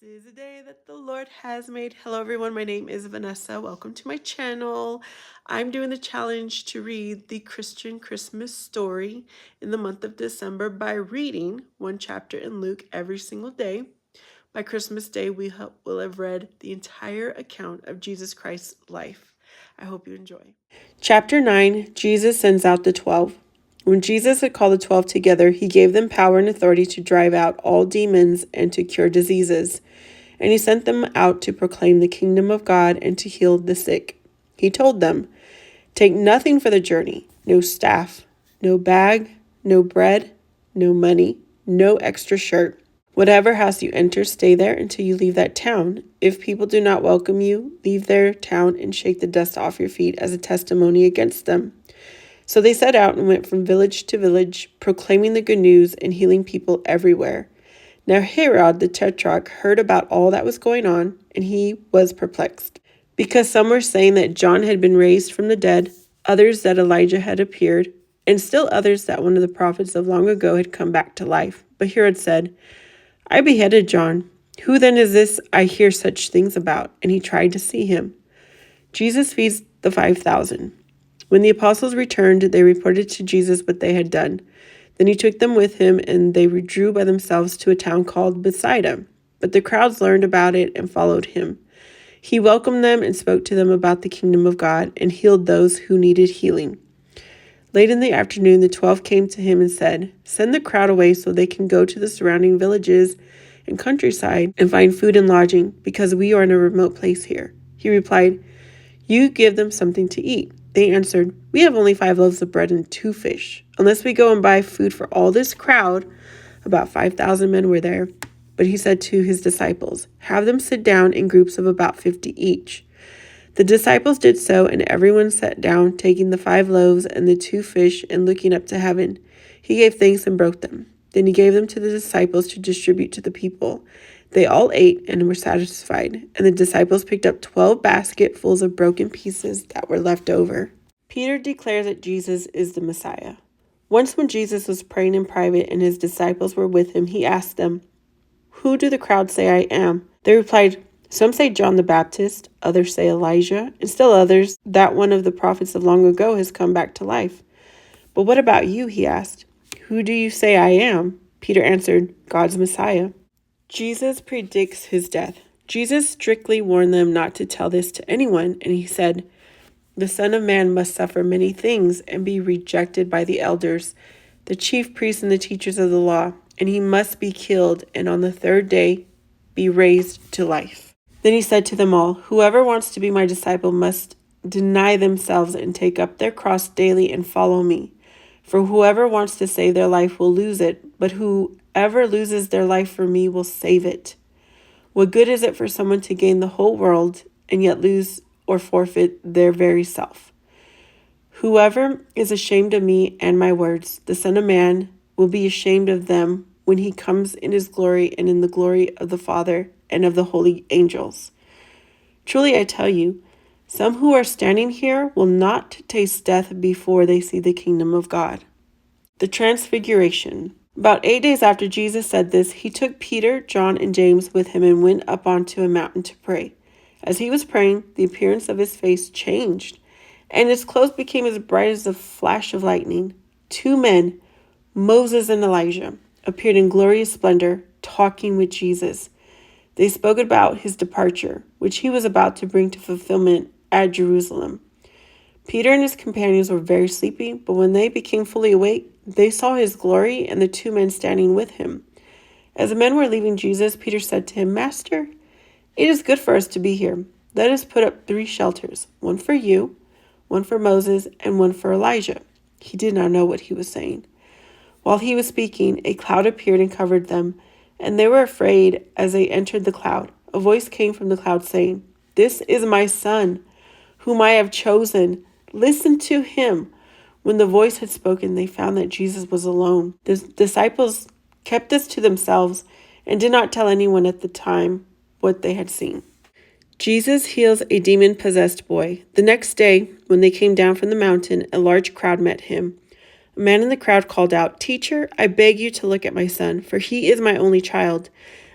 is a day that the Lord has made. Hello, everyone. My name is Vanessa. Welcome to my channel. I'm doing the challenge to read the Christian Christmas story in the month of December by reading one chapter in Luke every single day. By Christmas Day, we will have read the entire account of Jesus Christ's life. I hope you enjoy. Chapter 9, Jesus sends out the 12. When Jesus had called the 12 together, he gave them power and authority to drive out all demons and to cure diseases. And he sent them out to proclaim the kingdom of God and to heal the sick. He told them, "Take nothing for the journey, no staff, no bag, no bread, no money, no extra shirt. Whatever house you enter, stay there until you leave that town. If people do not welcome you, leave their town and shake the dust off your feet as a testimony against them." So they set out and went from village to village, proclaiming the good news and healing people everywhere. Now Herod the Tetrarch heard about all that was going on, and he was perplexed, because some were saying that John had been raised from the dead, others that Elijah had appeared, and still others that one of the prophets of long ago had come back to life. But Herod said, "I beheaded John. Who then is this I hear such things about?" And he tried to see him. Jesus feeds the 5,000. When the apostles returned, they reported to Jesus what they had done. Then he took them with him, and they withdrew by themselves to a town called Bethsaida. But the crowds learned about it and followed him. He welcomed them and spoke to them about the kingdom of God and healed those who needed healing. Late in the afternoon, the 12 came to him and said, "Send the crowd away so they can go to the surrounding villages and countryside and find food and lodging, because we are in a remote place here." He replied, "You give them something to eat." They answered, "We have only 5 loaves of bread and 2 fish. Unless we go and buy food for all this crowd." About 5,000 men were there. But he said to his disciples, "Have them sit down in groups of about 50 each." The disciples did so, and everyone sat down, taking the 5 loaves and the 2 fish, and looking up to heaven. He gave thanks and broke them. Then he gave them to the disciples to distribute to the people. They all ate and were satisfied, and the disciples picked up 12 basketfuls of broken pieces that were left over. Peter declares that Jesus is the Messiah. Once when Jesus was praying in private and his disciples were with him, he asked them, "Who do the crowd say I am?" They replied, "Some say John the Baptist, others say Elijah, and still others that one of the prophets of long ago has come back to life." "But what about you?" he asked. "Who do you say I am?" Peter answered, "God's Messiah." Jesus predicts his death. Jesus strictly warned them not to tell this to anyone, and he said, "The Son of Man must suffer many things and be rejected by the elders, the chief priests and the teachers of the law, and he must be killed, and on the 3rd day be raised to life." Then he said to them all, "Whoever wants to be my disciple must deny themselves and take up their cross daily and follow me. For whoever wants to save their life will lose it, but whoever loses their life for me will save it. What good is it for someone to gain the whole world and yet lose or forfeit their very self? Whoever is ashamed of me and my words, the Son of Man will be ashamed of them when he comes in his glory and in the glory of the Father and of the holy angels. Truly I tell you, some who are standing here will not taste death before they see the kingdom of God." The Transfiguration. About 8 days after Jesus said this, he took Peter, John, and James with him and went up onto a mountain to pray. As he was praying, the appearance of his face changed, and his clothes became as bright as a flash of lightning. 2 men, Moses and Elijah, appeared in glorious splendor, talking with Jesus. They spoke about his departure, which he was about to bring to fulfillment at Jerusalem. Peter and his companions were very sleepy, but when they became fully awake, they saw his glory and the 2 men standing with him. As the men were leaving Jesus, Peter said to him, "Master, it is good for us to be here. Let us put up 3 shelters, one for you, one for Moses, and one for Elijah." He did not know what he was saying. While he was speaking, a cloud appeared and covered them, and they were afraid as they entered the cloud. A voice came from the cloud saying, "This is my son, whom I have chosen. Listen to him." When the voice had spoken, they found that Jesus was alone. The disciples kept this to themselves and did not tell anyone at the time what they had seen. Jesus heals a demon-possessed boy. The next day, when they came down from the mountain, a large crowd met him. A man in the crowd called out, "Teacher, I beg you to look at my son, for he is my only child.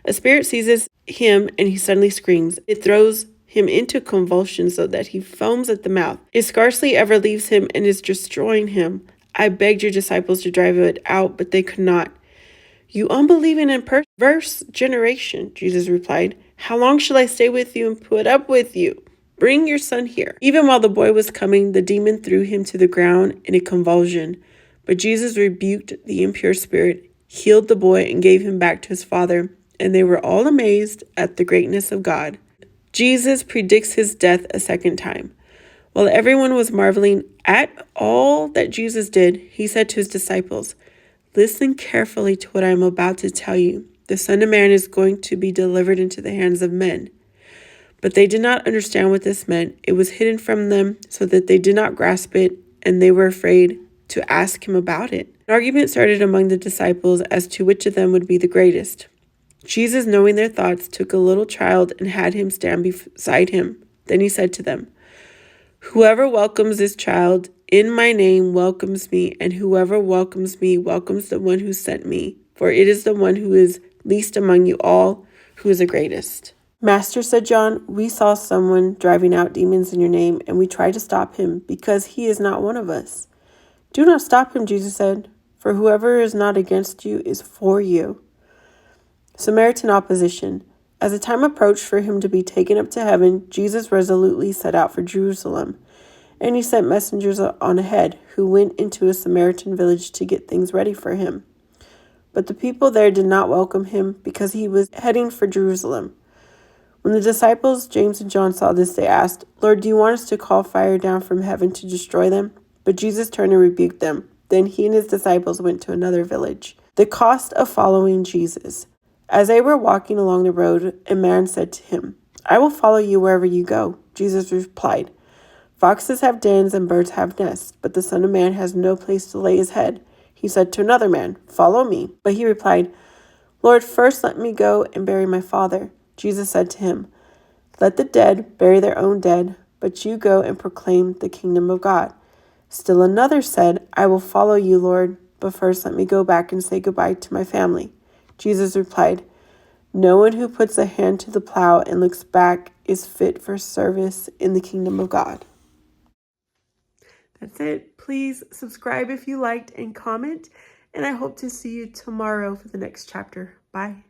A spirit seizes him and he suddenly screams. It throws him into convulsions so that he foams at the mouth. It scarcely ever leaves him and is destroying him. I begged your disciples to drive it out, but they could not. You unbelieving and perverse generation, Jesus replied. How long shall I stay with you and put up with you? Bring your son here. Even while the boy was coming, the demon threw him to the ground in a convulsion. But Jesus rebuked the impure spirit, healed the boy, and gave him back to his father. And they were all amazed at the greatness of God. Jesus predicts his death a second time. While everyone was marveling at all that Jesus did, he said to his disciples, listen carefully to what I am about to tell you. The Son of Man is going to be delivered into the hands of men. But they did not understand what this meant. It was hidden from them so that they did not grasp it, and they were afraid to ask him about it. An argument started among the disciples as to which of them would be the greatest. Jesus, knowing their thoughts, took a little child and had him stand beside him. Then he said to them, whoever welcomes this child in my name welcomes me, and whoever welcomes me welcomes the one who sent me. For it is the one who is least among you all who is the greatest. Master, said John, we saw someone driving out demons in your name, and we tried to stop him because he is not one of us. Do not stop him, Jesus said, for whoever is not against you is for you. Samaritan opposition. As the time approached for him to be taken up to heaven, Jesus resolutely set out for Jerusalem, and he sent messengers on ahead who went into a Samaritan village to get things ready for him. But the people there did not welcome him because he was heading for Jerusalem. When the disciples, James and John, saw this, they asked, Lord, do you want us to call fire down from heaven to destroy them? But Jesus turned and rebuked them. Then he and his disciples went to another village. The cost of following Jesus. As they were walking along the road, a man said to him, I will follow you wherever you go. Jesus replied, foxes have dens and birds have nests, but the Son of Man has no place to lay his head. He said to another man, follow me. But he replied, Lord, first let me go and bury my father. Jesus said to him, let the dead bury their own dead, but you go and proclaim the kingdom of God. Still another said, I will follow you, Lord, but first let me go back and say goodbye to my family. Jesus replied, no one who puts a hand to the plow and looks back is fit for service in the kingdom of God. That's it. Please subscribe if you liked and comment, and I hope to see you tomorrow for the next chapter. Bye.